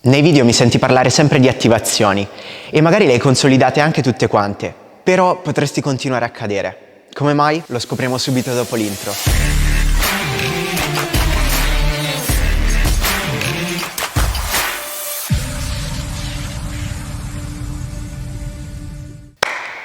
Nei video mi senti parlare sempre di attivazioni e magari le hai consolidate anche tutte quante, però potresti continuare a cadere. Come mai? Lo scopriamo subito dopo l'intro.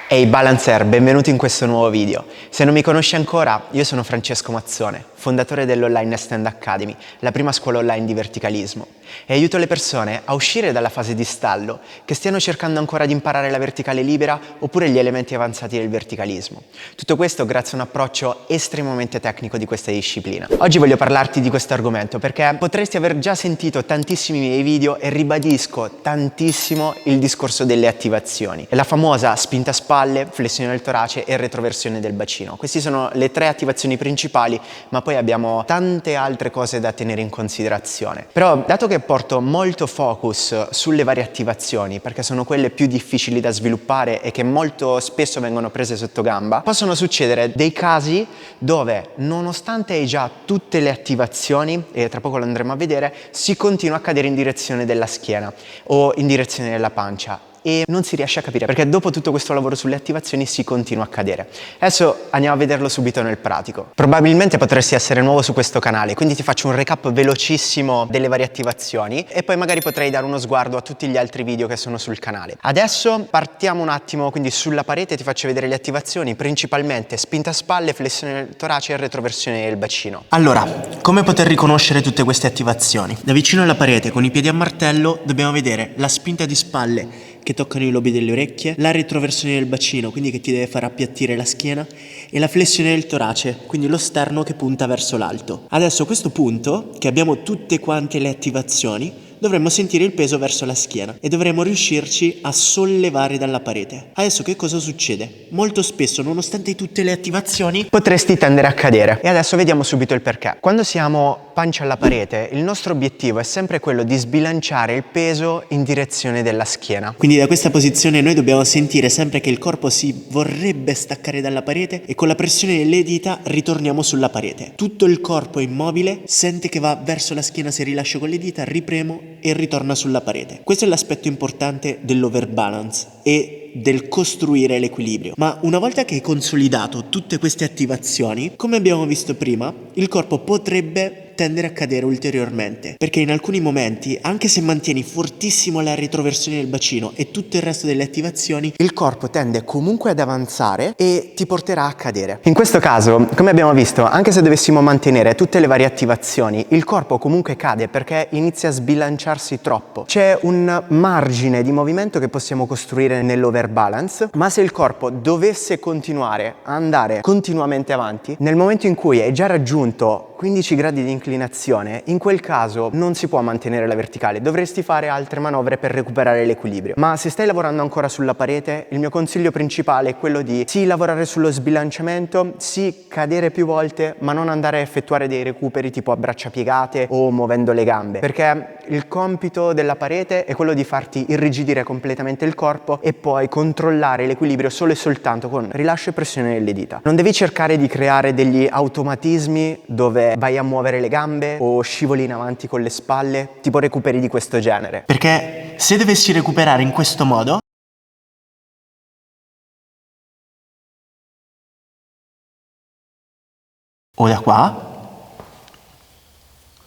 Ehi Balancer, benvenuto in questo nuovo video. Se non mi conosci ancora, io sono Francesco Mazzone, fondatore dell'Online Stand Academy, la prima scuola online di verticalismo, e aiuto le persone a uscire dalla fase di stallo, che stiano cercando ancora di imparare la verticale libera oppure gli elementi avanzati del verticalismo. Tutto questo grazie a un approccio estremamente tecnico di questa disciplina. Oggi voglio parlarti di questo argomento perché potresti aver già sentito tantissimi miei video e ribadisco tantissimo il discorso delle attivazioni. È la famosa spinta a spalle, flessione del torace e retroversione del bacino. Queste sono le tre attivazioni principali, ma poi abbiamo tante altre cose da tenere in considerazione. Però, dato che porto molto focus sulle varie attivazioni, perché sono quelle più difficili da sviluppare e che molto spesso vengono prese sotto gamba, possono succedere dei casi dove, nonostante hai già tutte le attivazioni, e tra poco lo andremo a vedere, si continua a cadere in direzione della schiena o in direzione della pancia. E non si riesce a capire perché dopo tutto questo lavoro sulle attivazioni si continua a cadere. Adesso andiamo a vederlo subito nel pratico. Probabilmente potresti essere nuovo su questo canale, quindi ti faccio un recap velocissimo delle varie attivazioni e poi magari potrei dare uno sguardo a tutti gli altri video che sono sul canale. Adesso partiamo un attimo, quindi sulla parete ti faccio vedere le attivazioni, principalmente spinta a spalle, flessione del torace e retroversione del bacino. Allora, come poter riconoscere tutte queste attivazioni? Da vicino alla parete con i piedi a martello dobbiamo vedere la spinta di spalle che toccano i lobi delle orecchie, la retroversione del bacino, quindi che ti deve far appiattire la schiena, e la flessione del torace, quindi lo sterno che punta verso l'alto. Adesso a questo punto, che abbiamo tutte quante le attivazioni, dovremmo sentire il peso verso la schiena e dovremmo riuscirci a sollevare dalla parete. Adesso che cosa succede? Molto spesso, nonostante tutte le attivazioni, potresti tendere a cadere. E adesso vediamo subito il perché. Quando siamo pancia alla parete, il nostro obiettivo è sempre quello di sbilanciare il peso in direzione della schiena. Quindi da questa posizione noi dobbiamo sentire sempre che il corpo si vorrebbe staccare dalla parete e con la pressione delle dita ritorniamo sulla parete. Tutto il corpo è immobile, sente che va verso la schiena se rilascio con le dita, ripremo e ritorna sulla parete. Questo è l'aspetto importante dell'overbalance e del costruire l'equilibrio. Ma una volta che hai consolidato tutte queste attivazioni, come abbiamo visto prima, il corpo potrebbe tendere a cadere ulteriormente, perché in alcuni momenti, anche se mantieni fortissimo la retroversione del bacino e tutto il resto delle attivazioni, il corpo tende comunque ad avanzare e ti porterà a cadere. In questo caso, come abbiamo visto, anche se dovessimo mantenere tutte le varie attivazioni, il corpo comunque cade perché inizia a sbilanciarsi troppo. C'è un margine di movimento che possiamo costruire nell'overbalance, ma se il corpo dovesse continuare a andare continuamente avanti, nel momento in cui hai già raggiunto 15 gradi di inclinazione, in quel caso non si può mantenere la verticale, dovresti fare altre manovre per recuperare l'equilibrio. Ma se stai lavorando ancora sulla parete, il mio consiglio principale è quello di sì lavorare sullo sbilanciamento, sì cadere più volte, ma non andare a effettuare dei recuperi tipo a braccia piegate o muovendo le gambe, perché il compito della parete è quello di farti irrigidire completamente il corpo e poi controllare l'equilibrio solo e soltanto con rilascio e pressione delle dita. Non devi cercare di creare degli automatismi dove vai a muovere le gambe o scivoli in avanti con le spalle, tipo recuperi di questo genere. Perché se dovessi recuperare in questo modo, o da qua,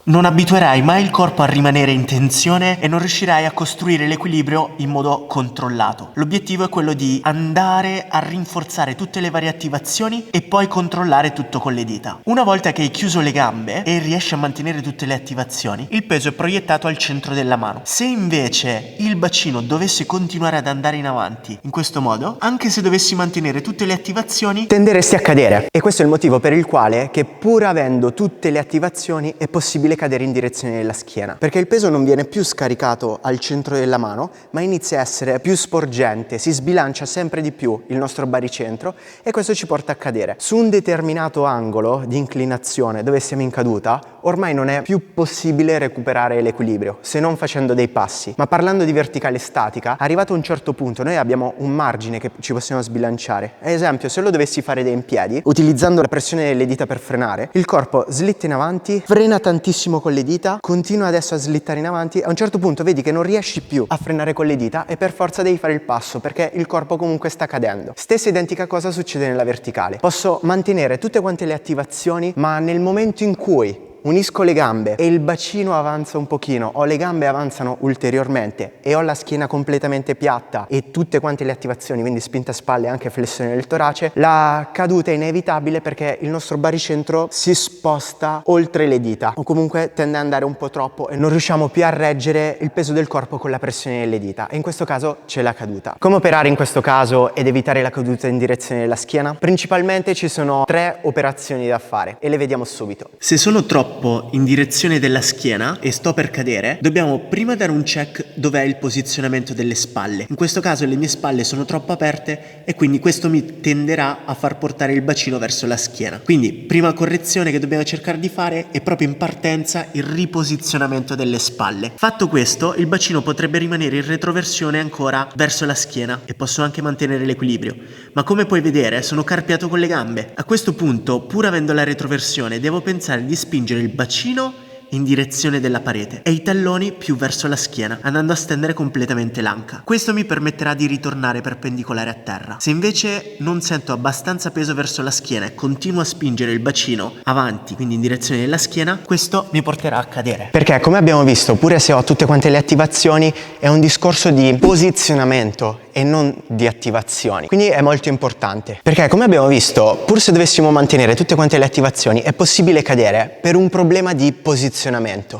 non abituerai mai il corpo a rimanere in tensione e non riuscirai a costruire l'equilibrio in modo controllato. L'obiettivo è quello di andare a rinforzare tutte le varie attivazioni e poi controllare tutto con le dita. Una volta che hai chiuso le gambe e riesci a mantenere tutte le attivazioni, il peso è proiettato al centro della mano. Se invece il bacino dovesse continuare ad andare in avanti in questo modo, anche se dovessi mantenere tutte le attivazioni, tenderesti a cadere. E questo è il motivo per il quale, che pur avendo tutte le attivazioni, è possibile cadere in direzione della schiena, perché il peso non viene più scaricato al centro della mano, ma inizia a essere più sporgente, si sbilancia sempre di più il nostro baricentro e questo ci porta a cadere. Su un determinato angolo di inclinazione dove siamo in caduta, ormai non è più possibile recuperare l'equilibrio, se non facendo dei passi. Ma parlando di verticale statica, arrivato a un certo punto noi abbiamo un margine che ci possiamo sbilanciare. Ad esempio, se lo dovessi fare da in piedi, utilizzando la pressione delle dita per frenare, il corpo slitta in avanti, frena tantissimo tantissimo con le dita, continua adesso a slittare in avanti, a un certo punto vedi che non riesci più a frenare con le dita e per forza devi fare il passo perché il corpo comunque sta cadendo. Stessa identica cosa succede nella verticale. Posso mantenere tutte quante le attivazioni, ma nel momento in cui unisco le gambe e il bacino avanza un pochino, o le gambe avanzano ulteriormente e ho la schiena completamente piatta e tutte quante le attivazioni, quindi spinta a spalle e anche flessione del torace, la caduta è inevitabile perché il nostro baricentro si sposta oltre le dita o comunque tende ad andare un po' troppo e non riusciamo più a reggere il peso del corpo con la pressione delle dita e in questo caso c'è la caduta. Come operare in questo caso ed evitare la caduta in direzione della schiena? Principalmente ci sono 3 operazioni da fare e le vediamo subito. Se sono troppo in direzione della schiena e sto per cadere, dobbiamo prima dare un check dov'è il posizionamento delle spalle. In questo caso le mie spalle sono troppo aperte e quindi questo mi tenderà a far portare il bacino verso la schiena. Quindi prima correzione che dobbiamo cercare di fare è proprio in partenza il riposizionamento delle spalle. Fatto questo, il bacino potrebbe rimanere in retroversione ancora verso la schiena e posso anche mantenere l'equilibrio, ma come puoi vedere sono carpiato con le gambe. A questo punto, pur avendo la retroversione, devo pensare di spingere il bacino in direzione della parete e i talloni più verso la schiena, andando a stendere completamente l'anca. Questo mi permetterà di ritornare perpendicolare a terra. Se invece non sento abbastanza peso verso la schiena e continuo a spingere il bacino avanti, quindi in direzione della schiena, questo mi porterà a cadere. Perché come abbiamo visto, pure se ho tutte quante le attivazioni, è un discorso di posizionamento e non di attivazioni. Quindi è molto importante. Perché come abbiamo visto, pur se dovessimo mantenere tutte quante le attivazioni, è possibile cadere per un problema di posizionamento.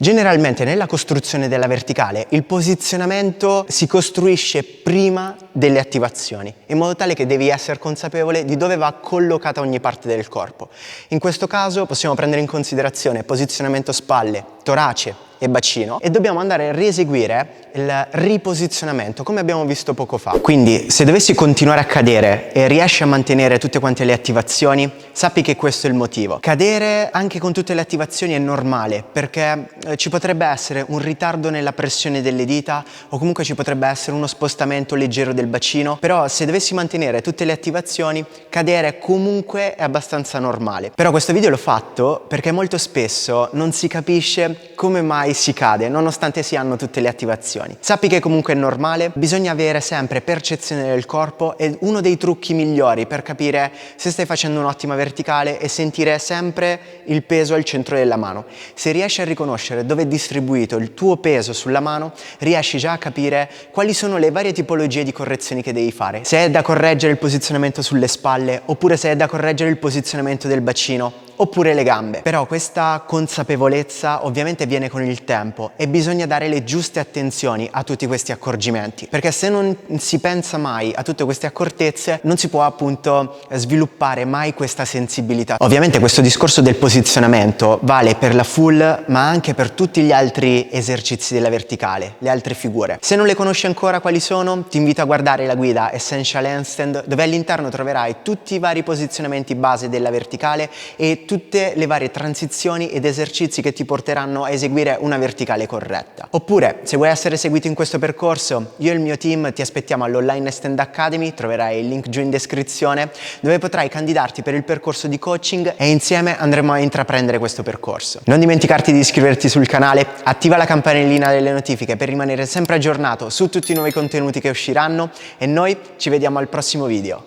Generalmente nella costruzione della verticale il posizionamento si costruisce prima delle attivazioni, in modo tale che devi essere consapevole di dove va collocata ogni parte del corpo. In questo caso possiamo prendere in considerazione posizionamento spalle, torace e bacino e dobbiamo andare a rieseguire il riposizionamento come abbiamo visto poco fa. Quindi se dovessi continuare a cadere e riesci a mantenere tutte quante le attivazioni, sappi che questo è il motivo. Cadere anche con tutte le attivazioni è normale perché ci potrebbe essere un ritardo nella pressione delle dita o comunque ci potrebbe essere uno spostamento leggero del bacino, però se dovessi mantenere tutte le attivazioni, cadere comunque è abbastanza normale. Però questo video l'ho fatto perché molto spesso non si capisce come mai si cade nonostante si hanno tutte le attivazioni. Sappi che comunque è normale, bisogna avere sempre percezione del corpo e uno dei trucchi migliori per capire se stai facendo un'ottima verticale è sentire sempre il peso al centro della mano. Se riesci a riconoscere dove è distribuito il tuo peso sulla mano, riesci già a capire quali sono le varie tipologie di correzioni che devi fare. Se è da correggere il posizionamento sulle spalle oppure se è da correggere il posizionamento del bacino oppure le gambe. Però questa consapevolezza ovviamente viene con il tempo e bisogna dare le giuste attenzioni a tutti questi accorgimenti, perché se non si pensa mai a tutte queste accortezze non si può appunto sviluppare mai questa sensibilità. Ovviamente questo discorso del posizionamento vale per la full ma anche per tutti gli altri esercizi della verticale, le altre figure. Se non le conosci ancora quali sono, ti invito a guardare la guida Essential Handstand, dove all'interno troverai tutti i vari posizionamenti base della verticale e tutte le varie transizioni ed esercizi che ti porteranno a eseguire una verticale corretta. Oppure, se vuoi essere seguito in questo percorso, io e il mio team ti aspettiamo all'Online Stand Academy, troverai il link giù in descrizione, dove potrai candidarti per il percorso di coaching e insieme andremo a intraprendere questo percorso. Non dimenticarti di iscriverti sul canale, attiva la campanellina delle notifiche per rimanere sempre aggiornato su tutti i nuovi contenuti che usciranno e noi ci vediamo al prossimo video.